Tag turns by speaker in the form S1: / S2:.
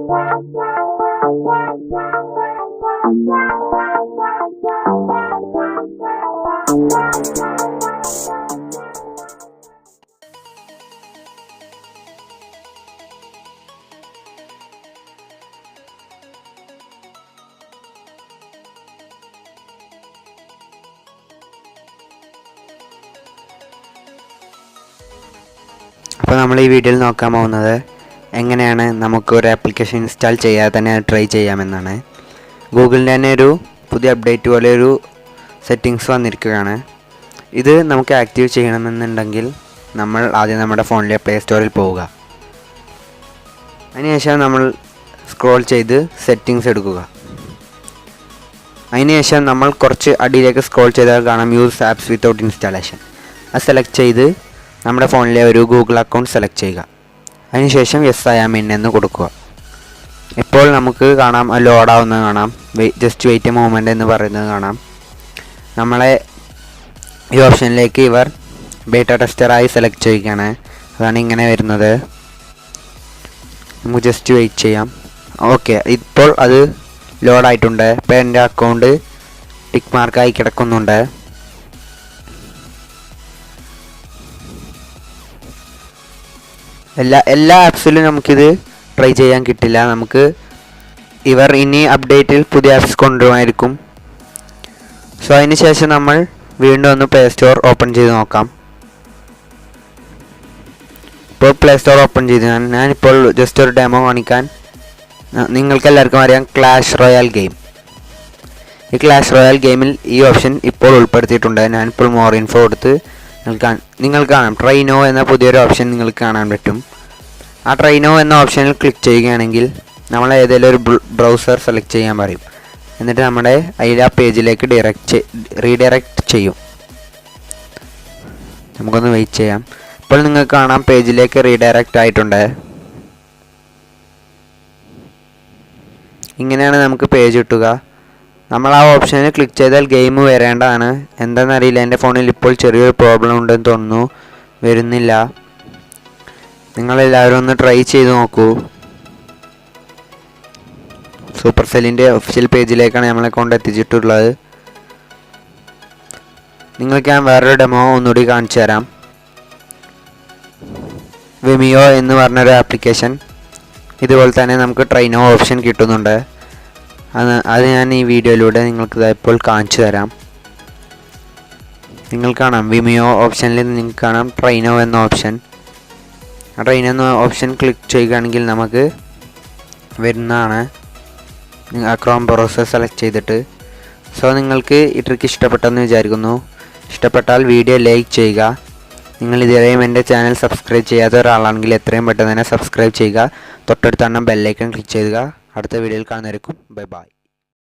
S1: അപ്പോൾ നമ്മൾ ഈ വീഡിയോയിൽ നോക്കാൻ പോകുന്നത് എങ്ങനെയാണ് നമുക്ക് ഒരു ആപ്ലിക്കേഷൻ ഇൻസ്റ്റാൾ ചെയ്യാതെ തന്നെ ട്രൈ ചെയ്യാമെന്നാണ്. ഗൂഗിളിൻ്റെ തന്നെ ഒരു പുതിയ അപ്ഡേറ്റ് പോലെ ഒരു സെറ്റിങ്സ് വന്നിരിക്കുകയാണ്. ഇത് നമുക്ക് ആക്റ്റീവ് ചെയ്യണമെന്നുണ്ടെങ്കിൽ നമ്മൾ ആദ്യം നമ്മുടെ ഫോണിലെ പ്ലേ സ്റ്റോറിൽ പോവുക. അതിനുശേഷം നമ്മൾ സ്ക്രോൾ ചെയ്ത് സെറ്റിങ്സ് എടുക്കുക. അതിനുശേഷം നമ്മൾ കുറച്ച് അടിയിലേക്ക് സ്ക്രോൾ ചെയ്താൽ കാണാം യൂസ് ആപ്സ് വിത്തൗട്ട് ഇൻസ്റ്റാളേഷൻ. അത് സെലക്ട് ചെയ്ത് നമ്മുടെ ഫോണിലെ ഒരു ഗൂഗിൾ അക്കൗണ്ട് സെലക്ട് ചെയ്യുക. അതിനുശേഷം യെസ് ഐ ആം ഇൻ എന്ന് കൊടുക്കുക. ഇപ്പോൾ നമുക്ക് കാണാം ലോഡാവുന്നത് കാണാം. ജസ്റ്റ് വെയിറ്റ് എ മൂമെൻ്റ് എന്ന് പറയുന്നത് കാണാം. നമ്മളെ ഈ ഓപ്ഷനിലേക്ക് ഇവർ ബീറ്റ ടെസ്റ്ററായി സെലക്ട് ചെയ്യുകയാണ്. അതാണ് ഇങ്ങനെ വരുന്നത്. നമുക്ക് ജസ്റ്റ് വെയിറ്റ് ചെയ്യാം. ഓക്കെ, ഇപ്പോൾ അത് ലോഡായിട്ടുണ്ട്. ഇപ്പോൾ എൻ്റെ അക്കൗണ്ട് ടിക്ക് മാർക്കായി കിടക്കുന്നുണ്ട്. എല്ലാ ആപ്സിലും നമുക്കിത് ട്രൈ ചെയ്യാൻ കിട്ടില്ല. നമുക്ക് ഇവർ ഇനി അപ്ഡേറ്റിൽ പുതിയ ആപ്സ് കൊണ്ടുവരുമായിരിക്കും. സോ അതിന് ശേഷം നമ്മൾ വീണ്ടും ഒന്ന് പ്ലേ സ്റ്റോർ ഓപ്പൺ ചെയ്ത് നോക്കാം. ഇപ്പോൾ പ്ലേ സ്റ്റോർ ഓപ്പൺ ചെയ്ത് ഞാനിപ്പോൾ ജസ്റ്റ് ഒരു ഡെമോ കാണിക്കാൻ. നിങ്ങൾക്ക് എല്ലാവർക്കും അറിയാം ക്ലാഷ് റോയൽ ഗെയിം. ഈ ക്ലാഷ് റോയൽ ഗെയിമിൽ ഈ ഓപ്ഷൻ ഇപ്പോൾ ഉൾപ്പെടുത്തിയിട്ടുണ്ട്. ഞാനിപ്പോൾ മോർ ഇൻഫോ കൊടുത്ത് നിങ്ങൾക്ക് കാണാം ട്രൈ നോ എന്ന പുതിയൊരു ഓപ്ഷൻ നിങ്ങൾക്ക് കാണാൻ പറ്റും. ആ ട്രൈ നോ എന്ന ഓപ്ഷനിൽ ക്ലിക്ക് ചെയ്യുകയാണെങ്കിൽ നമ്മൾ ഏതെങ്കിലും ഒരു ബ്രൗസർ സെലക്ട് ചെയ്യാൻ പറയും. എന്നിട്ട് നമ്മുടെ ആ പേജിലേക്ക് റീഡയറക്റ്റ് ചെയ്യും. നമുക്കൊന്ന് വെയിറ്റ് ചെയ്യാം. ഇപ്പോൾ നിങ്ങൾക്ക് കാണാം പേജിലേക്ക് റീഡയറക്റ്റ് ആയിട്ടുണ്ട്. ഇങ്ങനെയാണ് നമുക്ക് പേജ് കിട്ടുക. നമ്മൾ ആ ഓപ്ഷനിൽ ക്ലിക്ക് ചെയ്താൽ ഗെയിം വരേണ്ടതാണ്. എന്താണെന്നറിയില്ല, എൻ്റെ ഫോണിൽ ഇപ്പോൾ ചെറിയൊരു പ്രോബ്ലം ഉണ്ടെന്ന് തോന്നുന്നു, വരുന്നില്ല. നിങ്ങളെല്ലാവരും ഒന്ന് ട്രൈ ചെയ്ത് നോക്കൂ. സൂപ്പർ സെല്ലിൻ്റെ ഒഫീഷ്യൽ പേജിലേക്കാണ് നമ്മളെ കൊണ്ട് എത്തിച്ചിട്ടുള്ളത്. നിങ്ങൾക്ക് ഞാൻ വേറൊരു ഡെമോ ഒന്നുകൂടി കാണിച്ചു തരാം. വിമിയോ എന്ന് പറഞ്ഞൊരു ആപ്ലിക്കേഷൻ ഇതുപോലെ തന്നെ നമുക്ക് ട്രൈ നോ ഓപ്ഷൻ കിട്ടുന്നുണ്ട്. അത് ഞാൻ ഈ വീഡിയോയിലൂടെ നിങ്ങൾക്ക് ഇപ്പോൾ കാണിച്ചു തരാം. നിങ്ങൾ കാണാം വിമിയോ ഓപ്ഷനിൽ നിങ്ങൾക്ക് കാണാം ട്രൈ നോ എന്ന ഓപ്ഷൻ. ആ ട്രൈ നോ എന്ന ഓപ്ഷൻ ക്ലിക്ക് ചെയ്യുകയാണെങ്കിൽ നമുക്ക് വരുന്നതാണ്. ക്രോം ബ്രൗസർ സെലക്ട് ചെയ്തിട്ട്. സോ നിങ്ങൾക്ക് ഈ ട്രിക്ക് ഇഷ്ടപ്പെട്ടെന്ന് വിചാരിക്കുന്നു. ഇഷ്ടപ്പെട്ടാൽ വീഡിയോ ലൈക്ക് ചെയ്യുക. നിങ്ങൾ ഇതുവരെയും എൻ്റെ ചാനൽ സബ്സ്ക്രൈബ് ചെയ്യാത്ത ഒരാളാണെങ്കിൽ എത്രയും പെട്ടെന്ന് തന്നെ സബ്സ്ക്രൈബ് ചെയ്യുക. തൊട്ടടുത്താണ് ബെല്ലൈക്കൺ ക്ലിക്ക് ചെയ്യുക. അടുത്ത വീഡിയോയിൽ കാണുന്നതായിരിക്കും. Bye bye.